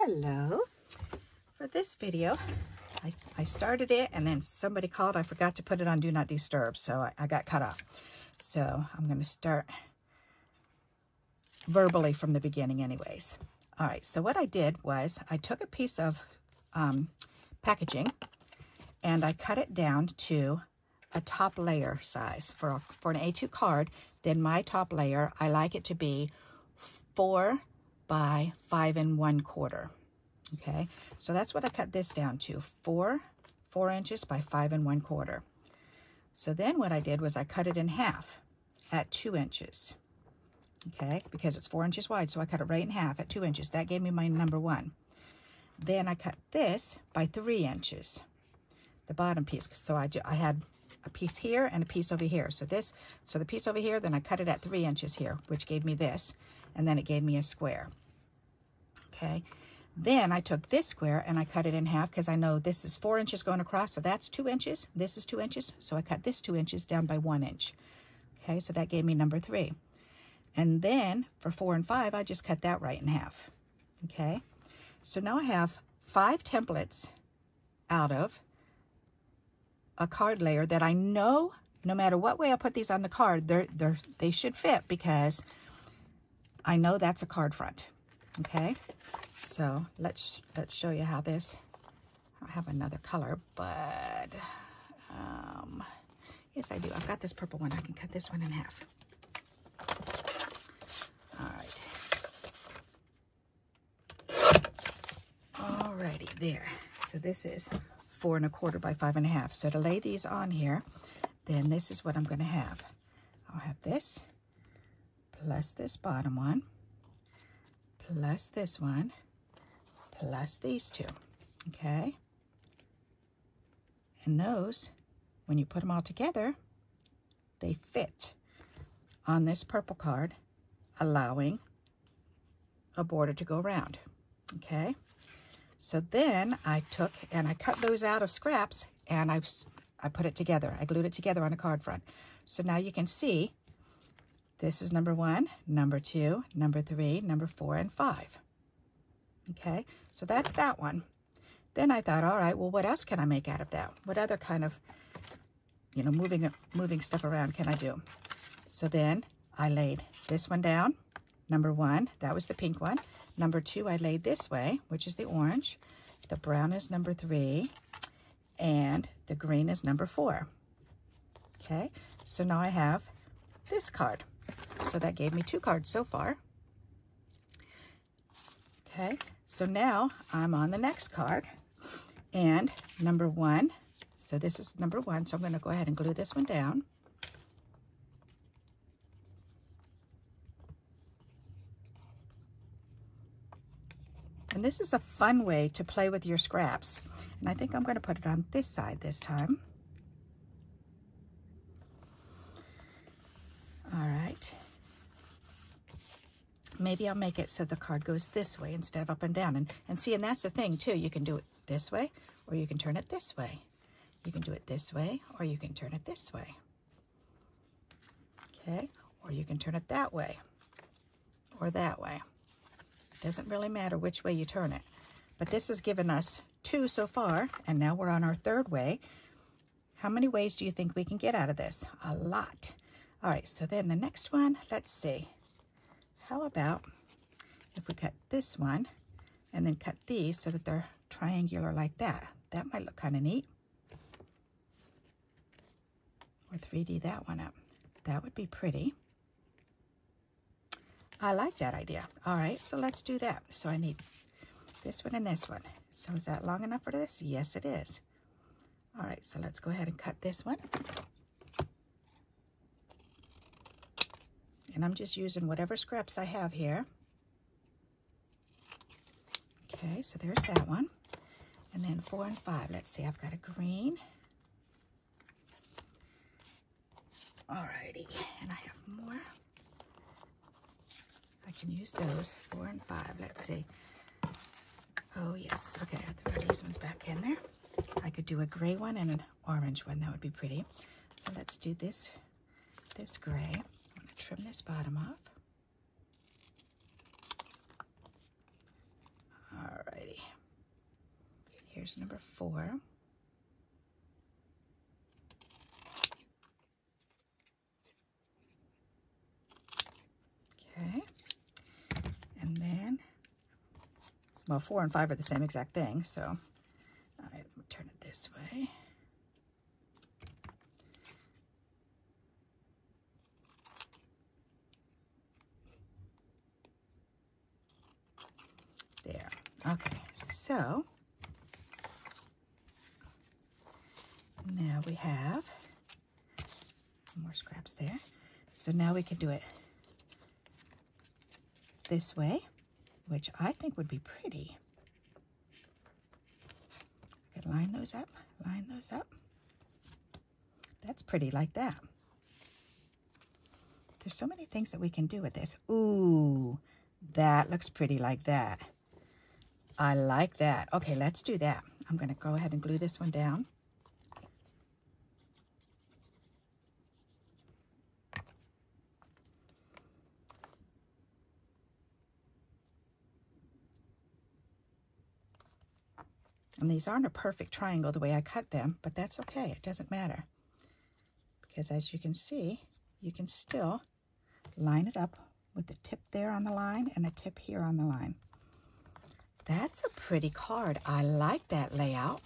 Hello. For this video, I started it and then somebody called. I forgot to put it on Do Not Disturb, so I got cut off. So I'm going to start verbally from the beginning anyways. All right, so what I did was I took a piece of packaging and I cut it down to a top layer size. For an A2 card, then my top layer, I like it to be 4 by 5 1/4. Okay, so that's what I cut this down to, 4 inches by 5 1/4. So then what I did was I cut it in half at 2 inches. Okay, because it's 4 inches wide, so I cut it right in half at 2 inches. That gave me my number 1. Then I cut this by 3 inches, the bottom piece. So I had a piece here and a piece over here. So the piece over here, then I cut it at 3 inches here, which gave me this, and then it gave me a square. Okay, then I took this square and I cut it in half because I know this is 4 inches going across, so that's 2 inches. This is 2 inches, so I cut this 2 inches down by 1 inch. Okay, so that gave me number 3. And then for 4 and 5, I just cut that right in half. Okay, so now I have 5 templates out of a card layer that I know no matter what way I put these on the card, they should fit because I know that's a card front. Okay, so let's show you how this. I don't have another color, but yes, I do. I've got this purple one. I can cut this one in half. All right. Alrighty, there. So this is 4 1/4 by 5 1/2. So to lay these on here, then this is what I'm going to have. I'll have this plus this bottom one, plus this one, plus these two. Okay? And those, when you put them all together, they fit on this purple card, allowing a border to go around. Okay? So then I took and I cut those out of scraps and I put it together. I glued it together on a card front. So now you can see this is number 1, number 2, number 3, number 4, and 5. Okay, so that's that one. Then I thought, all right, well, what else can I make out of that? What other kind of, moving stuff around can I do? So then I laid this one down, number 1, that was the pink one. Number 2, I laid this way, which is the orange. The brown is number 3, and the green is number 4. Okay, so now I have this card. So that gave me 2 cards so far. Okay, so now I'm on the next card, and number 1, so this is number 1, so I'm going to go ahead and glue this one down. And this is a fun way to play with your scraps. And I think I'm going to put it on this side this time. All right. Maybe I'll make it so the card goes this way instead of up and down. And see, and that's the thing too. You can do it this way, or you can turn it this way. You can do it this way, or you can turn it this way. Okay, or you can turn it that way, or that way. Doesn't really matter which way you turn it. But this has given us 2 so far, and now we're on our 3rd way. How many ways do you think we can get out of this? A lot. All right, so then the next one, let's see. How about if we cut this one and then cut these so that they're triangular like that? That might look kind of neat. Or 3D that one up. That would be pretty. I like that idea. All right, so let's do that. So I need this one and this one. So is that long enough for this? Yes, it is. All right, so let's go ahead and cut this one. And I'm just using whatever scraps I have here. Okay, so there's that one. And then 4 and 5. Let's see, I've got a green. All righty, and I have more. I can use those, 4 and 5. Let's see. Oh, yes. Okay, I'll throw these ones back in there. I could do a gray one and an orange one. That would be pretty. So let's do this gray. I'm going to trim this bottom off. All right. there's number 4. Okay. And then, well, 4 and 5 are the same exact thing, so all right, I'm gonna turn it this way. There. Okay, so now we have more scraps there. So now we can do it this way, which I think would be pretty. I could line those up, line those up. That's pretty like that. There's so many things that we can do with this. Ooh, that looks pretty like that. I like that. Okay, let's do that. I'm going to go ahead and glue this one down. And these aren't a perfect triangle the way I cut them, but that's okay. It doesn't matter. Because as you can see, you can still line it up with the tip there on the line and a tip here on the line. That's a pretty card. I like that layout.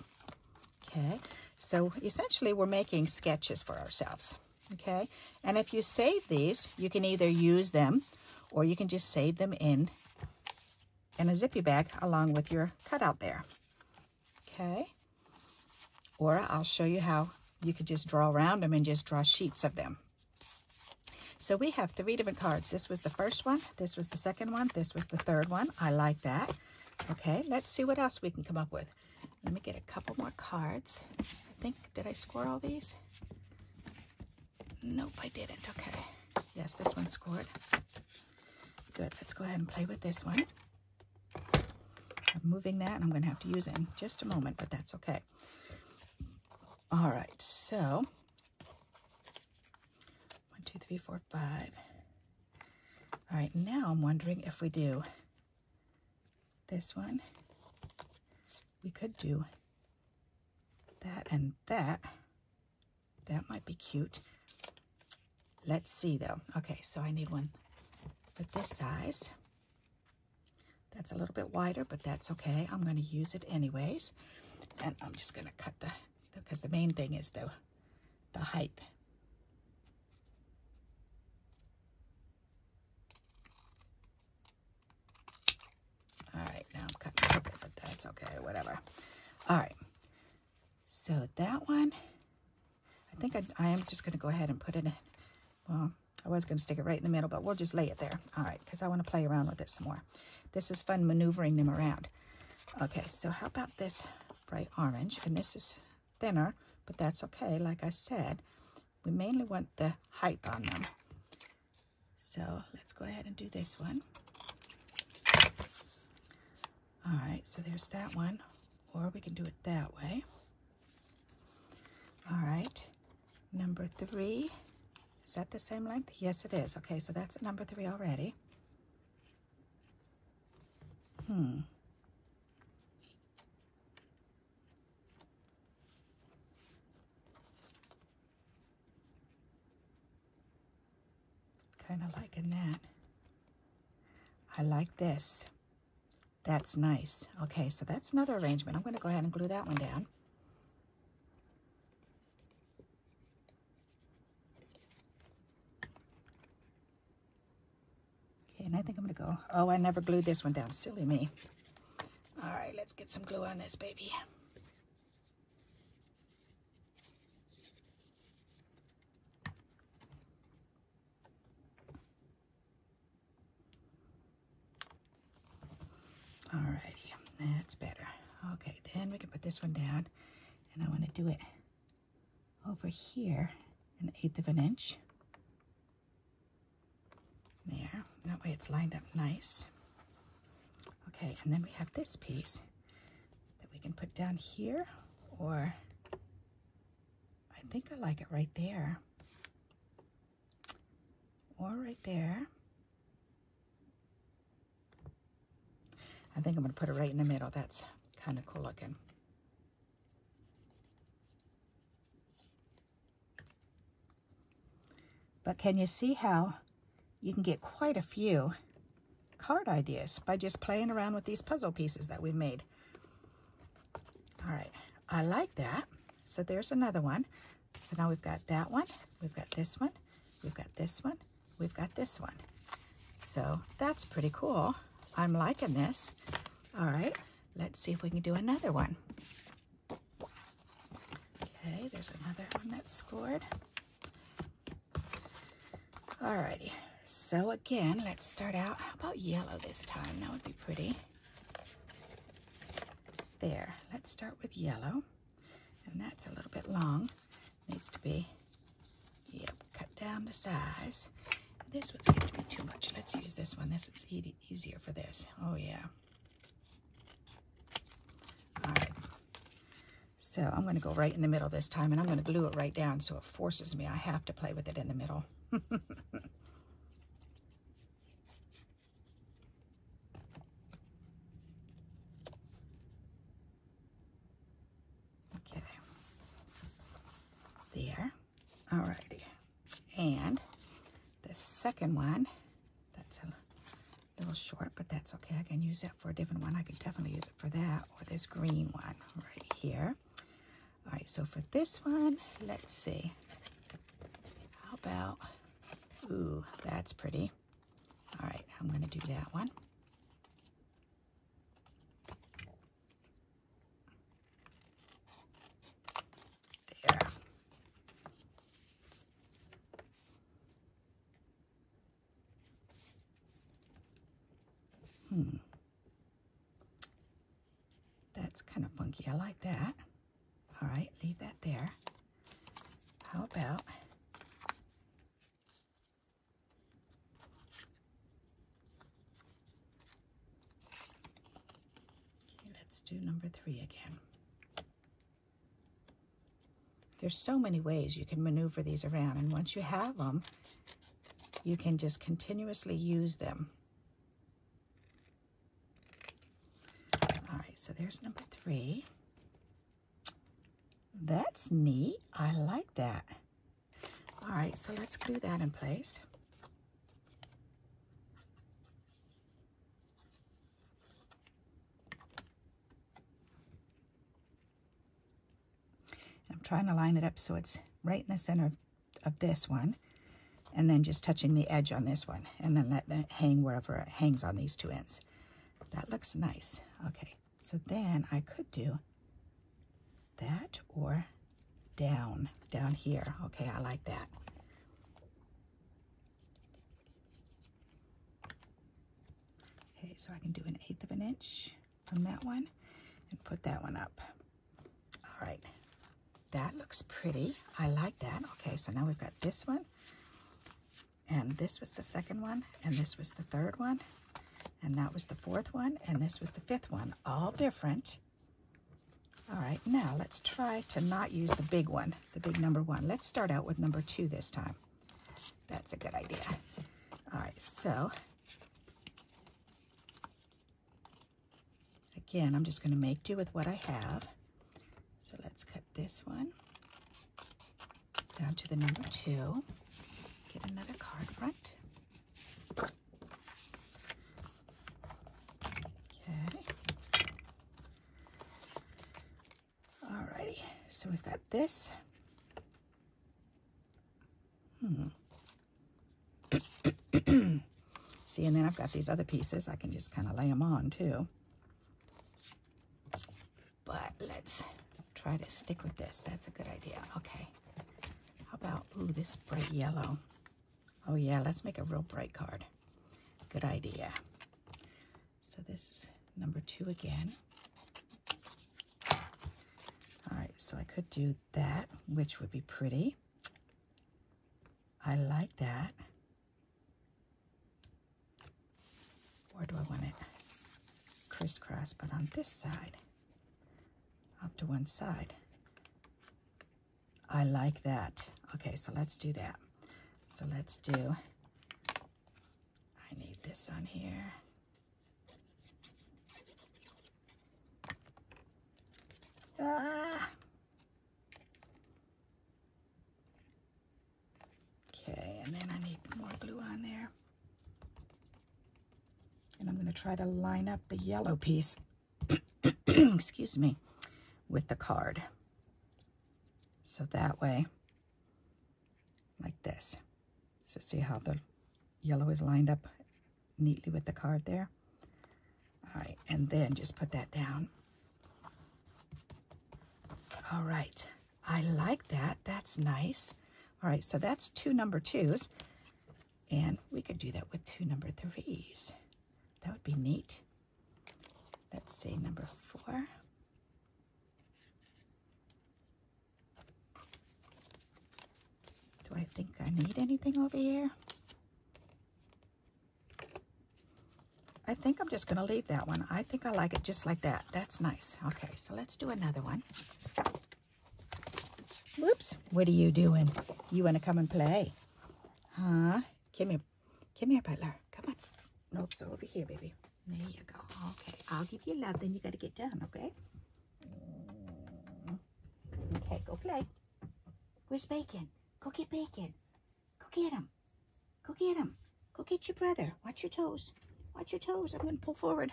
Okay, so essentially we're making sketches for ourselves. Okay, and if you save these, you can either use them or you can just save them in a zippy bag along with your cutout there. Okay, or I'll show you how you could just draw around them and just draw sheets of them. So we have 3 different cards. This was the first one, this was the second one, this was the third one. I like that. Okay, let's see what else we can come up with. Let me get a couple more cards. I think, did I score all these? Nope, I didn't. Okay. Yes, this one scored. Good, let's go ahead and play with this one. I'm moving that, and I'm going to have to use it in just a moment, but that's okay. All right, so 1, 2, 3, 4, 5. All right, now I'm wondering if we do this one. We could do that and that. That might be cute. Let's see, though. Okay, so I need one for this size. That's a little bit wider, but that's okay. I'm going to use it anyways. And I'm just going to cut because the main thing is the height. All right, now I'm cutting purple, but that's okay, whatever. All right, so that one, I think I am just going to go ahead and put it in. Well, I was going to stick it right in the middle, but we'll just lay it there. All right, because I want to play around with it some more. This is fun maneuvering them around. Okay, so how about this bright orange? And this is thinner, but that's okay. Like I said, we mainly want the height on them. So let's go ahead and do this one. All right, so there's that one, or we can do it that way. All right, number 3. Is that the same length? Yes, it is. Okay, so that's at number 3 already. Kind of liking that. I like this. That's nice. Okay, so that's another arrangement. I'm going to go ahead and glue that one down. Okay, and I think I'm going to go, oh, I never glued this one down. Silly me. All right, let's get some glue on this baby. Alrighty, that's better. Okay, then we can put this one down, and I want to do it over here, 1/8 of an inch. There, that way it's lined up nice. Okay, and then we have this piece that we can put down here, or I think I like it right there, or right there. I think I'm going to put it right in the middle. That's kind of cool looking. But can you see how you can get quite a few card ideas by just playing around with these puzzle pieces that we've made? All right, I like that. So there's another one. So now we've got that one, we've got this one, we've got this one, we've got this one. So that's pretty cool. I'm liking this. All right, let's see if we can do another one. Okay, there's another one that's scored. All righty, so again, let's start out. How about yellow this time? That would be pretty. There, let's start with yellow. And that's a little bit long. Needs to be, yep, cut down to size. This one's going to be too much. Let's use this one. This is easier for this. Oh, yeah. All right. So I'm going to go right in the middle this time, and I'm going to glue it right down so it forces me. I have to play with it in the middle. Okay. There. All righty. And the second one, that's a little short, but that's okay. I can use that for a different one. I could definitely use it for that or this green one right here. All right, so for this one, let's see. How about, ooh, that's pretty. All right, I'm going to do that one. There. That's kind of funky. I like that. All right, leave that there. How about, okay, let's do number 3 again. There's so many ways you can maneuver these around, and once you have them, you can just continuously use them. All right, so there's number 3. That's neat. I like that. All right, so let's glue that in place. I'm trying to line it up so it's right in the center of this one, and then just touching the edge on this one, and then letting it hang wherever it hangs on these 2 ends. That looks nice. Okay, so then I could do that or down here. Okay, I like that. Okay, so I can do 1/8 of an inch from that one and put that one up. All right, that looks pretty. I like that. Okay, so now we've got this one, and this was the second one, and this was the third one, and that was the 4th one, and this was the 5th one, all different. All right, now let's try to not use the big one, the big number 1. Let's start out with number 2 this time. That's a good idea. All right, so again, I'm just going to make do with what I have. So let's cut this one down to the number 2. Get another card front. Okay. Alrighty, so we've got this. See, and then I've got these other pieces. I can just kind of lay them on too. But let's try to stick with this. That's a good idea. Okay. How about, ooh, this bright yellow. Oh yeah, let's make a real bright card. Good idea. So this is number 2 again. All right, so I could do that, which would be pretty. I like that. Or do I want it crisscross, but on this side, up to one side? I like that. Okay, so let's do that. So let's do, I need this on here. Okay, and then try to line up the yellow piece, excuse me, with the card. So that way, like this. So see how the yellow is lined up neatly with the card there? All right, and then just put that down. All right, I like that. That's nice. All right, so that's 2 number 2s, and we could do that with 2 number 3s. That would be neat. Let's see, number 4. Do I think I need anything over here? I think I'm just going to leave that one. I think I like it just like that. That's nice. Okay, so let's do another one. Whoops. What are you doing? You want to come and play? Huh? Come here. Come here, Butler. Come on. Nope, so over here, baby. There you go. Okay, I'll give you love, then you got to get down, okay? Okay, go play. Where's Bacon? Go get Bacon. Go get him. Go get him. Go get your brother. Watch your toes. Watch your toes. I'm going to pull forward.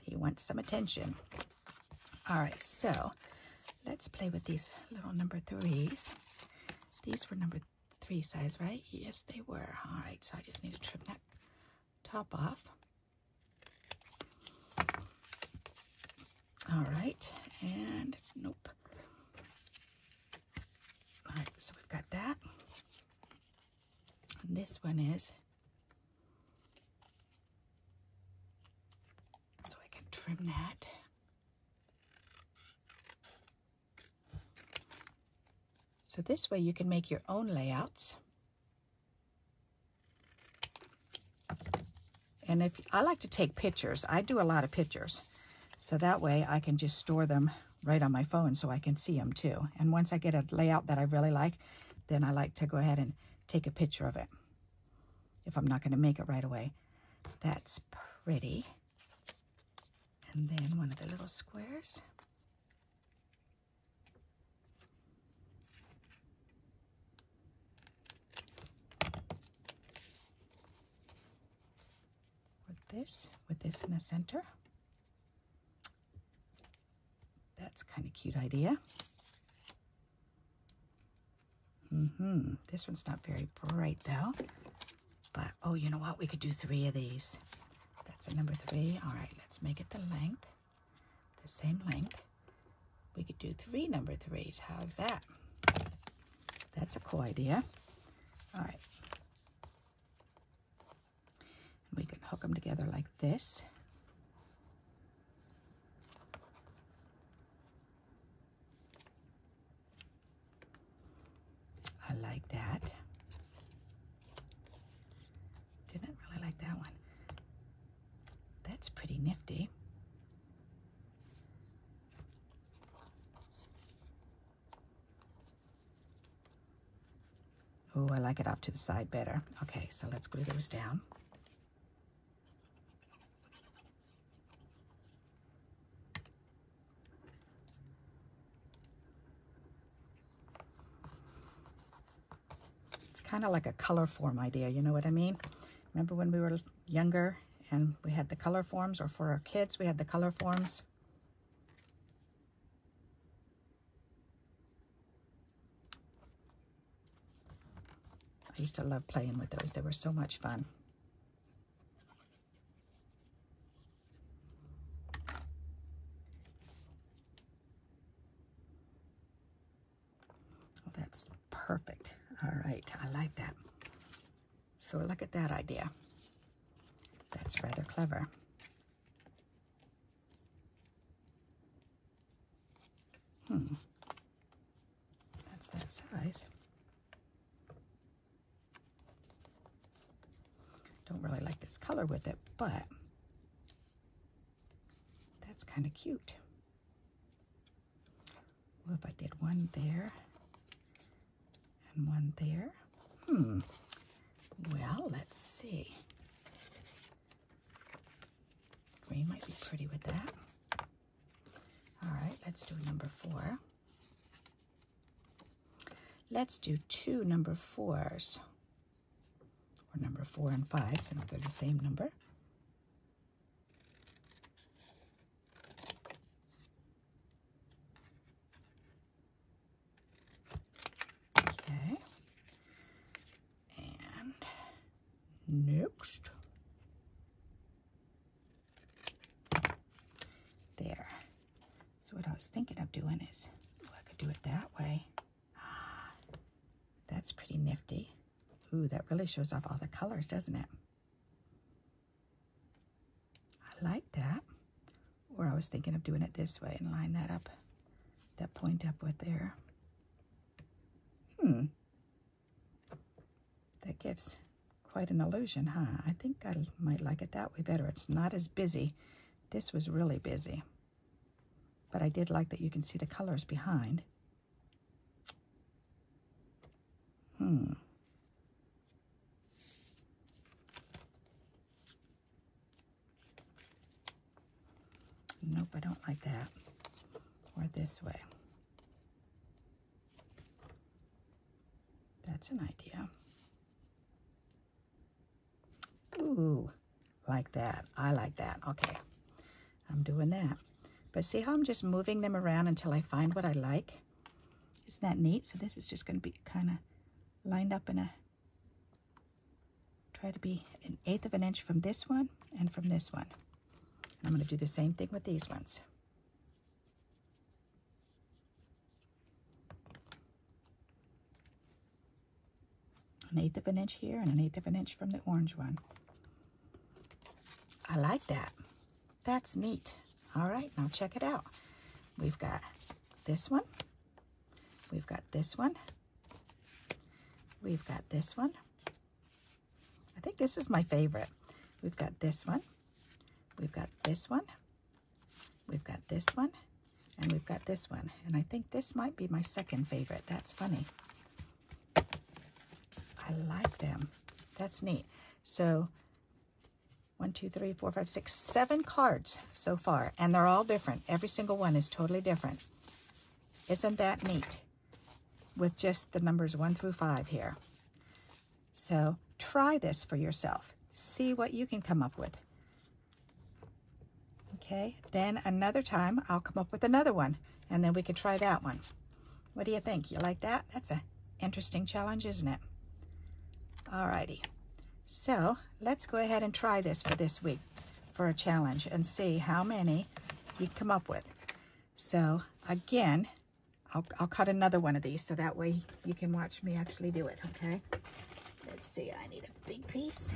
He wants some attention. All right, so let's play with these little number 3s. These were number 3 size, right? Yes, they were. All right, so I just need to trim that top off. All right, and nope. All right, so we've got that. And this one is, so I can trim that. So this way you can make your own layouts. And if I like to take pictures, I do a lot of pictures. So that way I can just store them right on my phone so I can see them too. And once I get a layout that I really like, then I like to go ahead and take a picture of it if I'm not going to make it right away. That's pretty. And then one of the little squares. With this in the center. That's kind of cute idea. This one's not very bright though. But, oh, you know what? We could do 3 of these. That's a number 3. All right, let's make it the length. The same length. We could do 3 number 3s. How's that? That's a cool idea. All right. We can hook them together like this. I like that. Didn't really like that one. That's pretty nifty. Oh, I like it off to the side better. Okay, so let's glue those down. Kind of like a color form idea, you know what I mean? Remember when we were younger and we had the color forms, or for our kids we had the color forms? I used to love playing with those. They were so much fun. Oh, that's perfect. All right, I like that. So look at that idea. That's rather clever. That's that size. Don't really like this color with it, but that's kind of cute. Well, if I did one there and one there. Well, let's see. Green might be pretty with that. All right, let's do number 4. Let's do 2 number 4s. Or number 4 and 5, since they're the same number. almost. There. So what I was thinking of doing is, I could do it that way. That's pretty nifty. Ooh, that really shows off all the colors, doesn't it? I like that. Or I was thinking of doing it this way and line that up, that point up with there. That gives quite an illusion, huh? I think I might like it that way better. It's not as busy. This was really busy. But I did like that you can see the colors behind. Nope, I don't like that. Or this way. That's an idea. Ooh, like that. I like that. Okay, I'm doing that. But see how I'm just moving them around until I find what I like? Isn't that neat? So this is just going to be kind of lined up in a, try to be 1/8 of an inch from this one and from this one. I'm going to do the same thing with these ones. 1/8 of an inch here and 1/8 of an inch from the orange one. I like that. That's neat. All right, now check it out. We've got this one. We've got this one. We've got this one. I think this is my favorite. We've got this one. We've got this one. We've got this one. And we've got this one. And I think this might be my second favorite. That's funny. I like them. That's neat. So 1, 2, 3, 4, 5, 6, 7 cards so far. And they're all different. Every single one is totally different. Isn't that neat? With just the numbers 1 through 5 here. So try this for yourself. See what you can come up with. Okay, then another time I'll come up with another one, and then we could try that one. What do you think? You like that? That's an interesting challenge, isn't it? Alrighty, so let's go ahead and try this for this week for a challenge and see how many you come up with. So again, I'll cut another one of these so that way you can watch me actually do it, okay? Let's see, I need a big piece.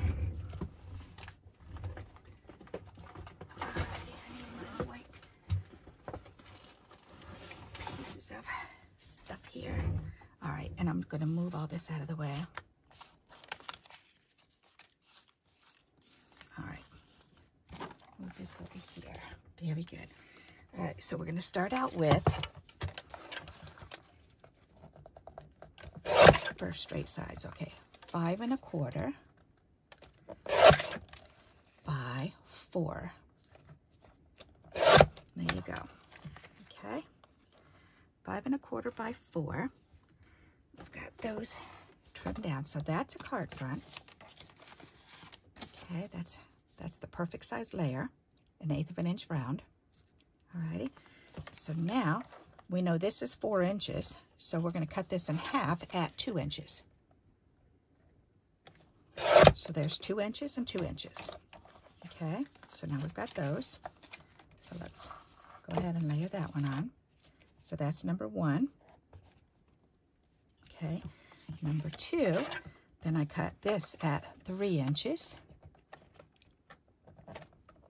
Of stuff here. All right, and I'm going to move all this out of the way. All right, move this over here. Very good. All right, so we're going to start out with first straight sides. Okay, 5 1/4 by 4. There you go. Okay. 5 1/4 by 4. We've got those trimmed down. So that's a card front. Okay, that's the perfect size layer, 1/8 of an inch round. Alrighty. So now we know this is 4 inches. So we're going to cut this in half at 2 inches. So there's 2 inches and 2 inches. Okay, so now we've got those. So let's go ahead and layer that one on. So that's number 1. Okay, number 2, then I cut this at 3 inches.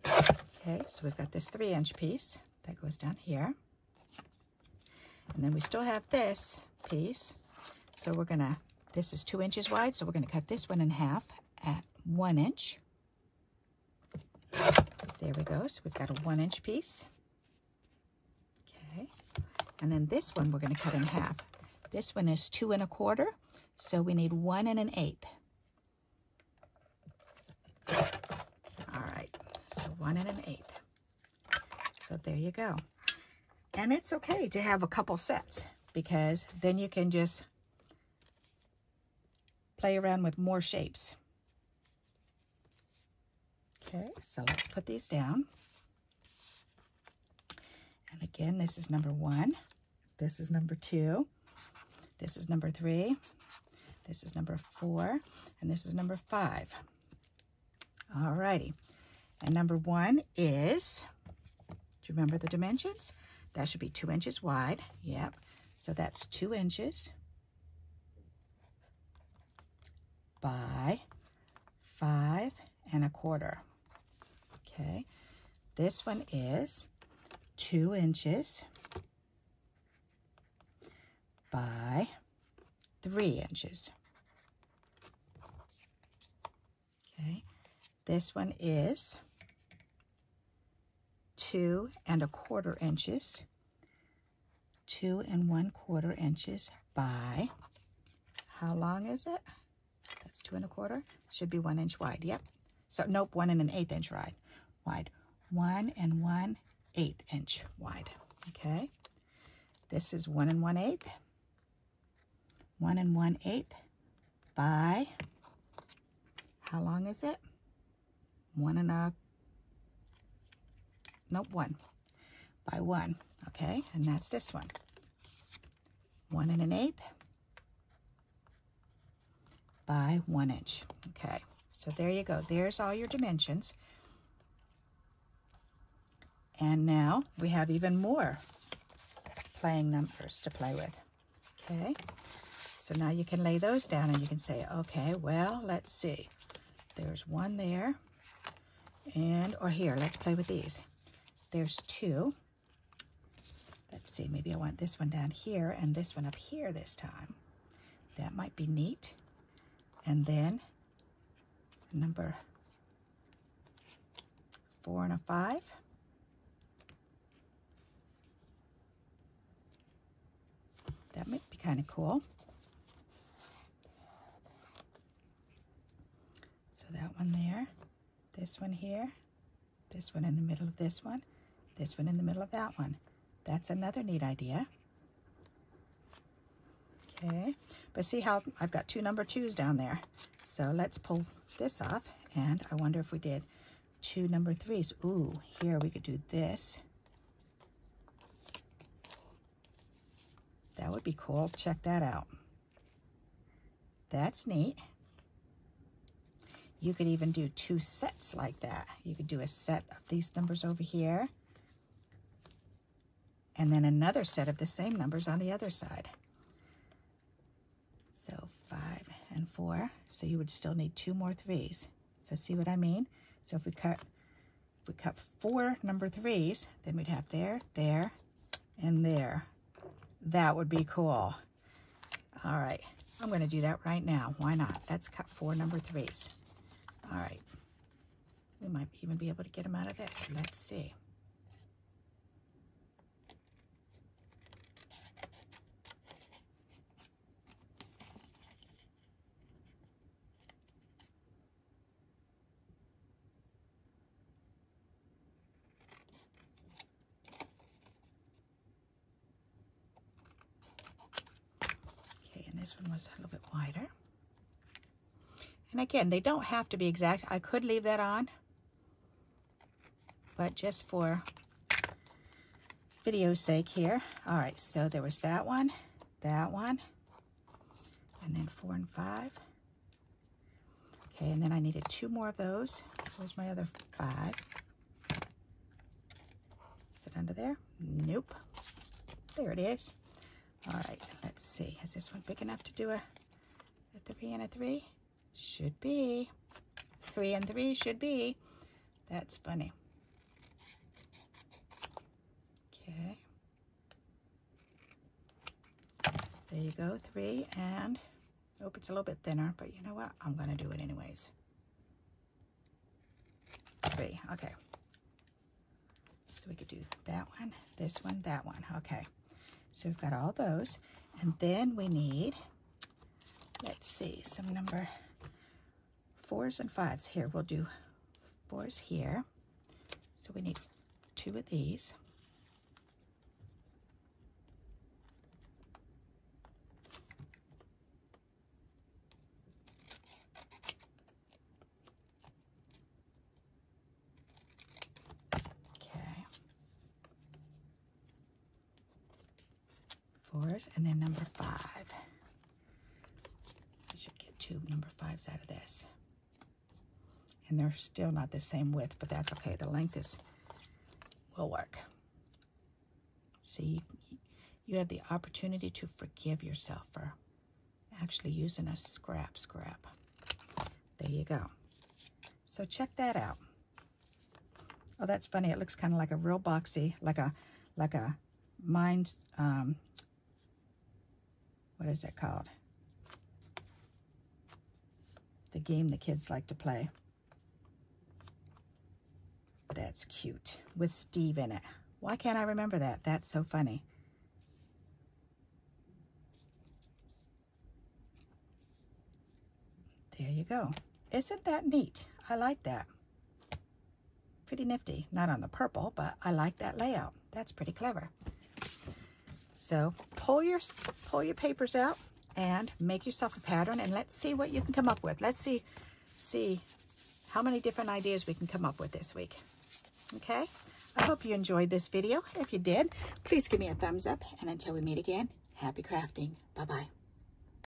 Okay, so we've got this 3-inch piece that goes down here. And then we still have this piece. So we're gonna, this is 2 inches wide, so we're gonna cut this one in half at 1 inch. There we go, so we've got a 1-inch piece. Okay. And then this one we're going to cut in half. This one is 2 1/4, so we need 1 1/8. All right, so 1 1/8. So there you go. And it's okay to have a couple sets because then you can just play around with more shapes. Okay, so let's put these down. And again, this is number 1. This is number 2. This is number 3. This is number 4. And this is number 5. All righty. And number 1 is, do you remember the dimensions? That should be 2 inches wide. Yep. So that's 2 inches by 5 1/4. Okay. This one is 2 inches by 3 inches. Okay. This one is 2 1/4 inches. 2 1/4 inches by, how long is it? That's 2 1/4. Should be 1 inch wide. Yep. So nope, 1 1/8 inch wide. 1 1/8 inch wide. Okay. This is 1 1/8. 1 1/8 by, how long is it? 1 by 1. Okay, and that's this one. 1 1/8 by 1 inch. Okay, so there you go. There's all your dimensions. And now we have even more playing numbers to play with. Okay, so now you can lay those down and you can say, okay, well, let's see. There's 1 there. And, or here, let's play with these. There's 2. Let's see, maybe I want this one down here and this one up here this time. That might be neat. And then number 4 and a 5. That might be kind of cool. So that one there, this one here, this one in the middle of this one in the middle of that one. That's another neat idea. Okay, but see how I've got 2 number 2s down there. So let's pull this off, and I wonder if we did 2 number 3s. Ooh, here we could do this. That would be cool. Check that out. That's neat. You could even do 2 sets like that. You could do a set of these numbers over here, and then another set of the same numbers on the other side. So 5 and 4. So you would still need 2 more 3s. So see what I mean? So if we cut 4 number 3s, then we'd have there, there, and there. That would be cool. All right, I'm going to do that right now. Why not? Let's cut 4 number 3s. All right. We might even be able to get them out of this. Let's see. Okay, and this one was a little bit wider. And again, they don't have to be exact. I could leave that on, but just for video's sake here. All right, so there was that one, and then 4 and 5. Okay, and then I needed 2 more of those. Where's my other 5? Is it under there? Nope. There it is. All right, let's see. Is this one big enough to do a 3 and a 3? Should be. 3 and 3 should be. That's funny. Okay. There you go, 3 and, oh, it's a little bit thinner, but you know what? I'm going to do it anyways. 3, okay. So we could do that one, this one, that one. Okay. So we've got all those. And then we need, let's see, some number 4s and 5s. Here, we'll do 4s here. So we need 2 of these. Okay. 4s, and then number 5. We should get 2 number 5s out of this. And they're still not the same width, but that's okay. The length will work. See, you have the opportunity to forgive yourself for actually using a scrap. There you go. So check that out. Oh, that's funny. It looks kind of like a real boxy, like a mind, what is it called? The game the kids like to play. That's cute, with Steve in it. Why can't I remember that? That's so funny. There you go. Isn't that neat? I like that. Pretty nifty. Not on the purple, but I like that layout. That's pretty clever. So pull your papers out and make yourself a pattern, and let's see what you can come up with. Let's see how many different ideas we can come up with this week. Okay? I hope you enjoyed this video. If you did, please give me a thumbs up, and until we meet again, happy crafting. Bye-bye.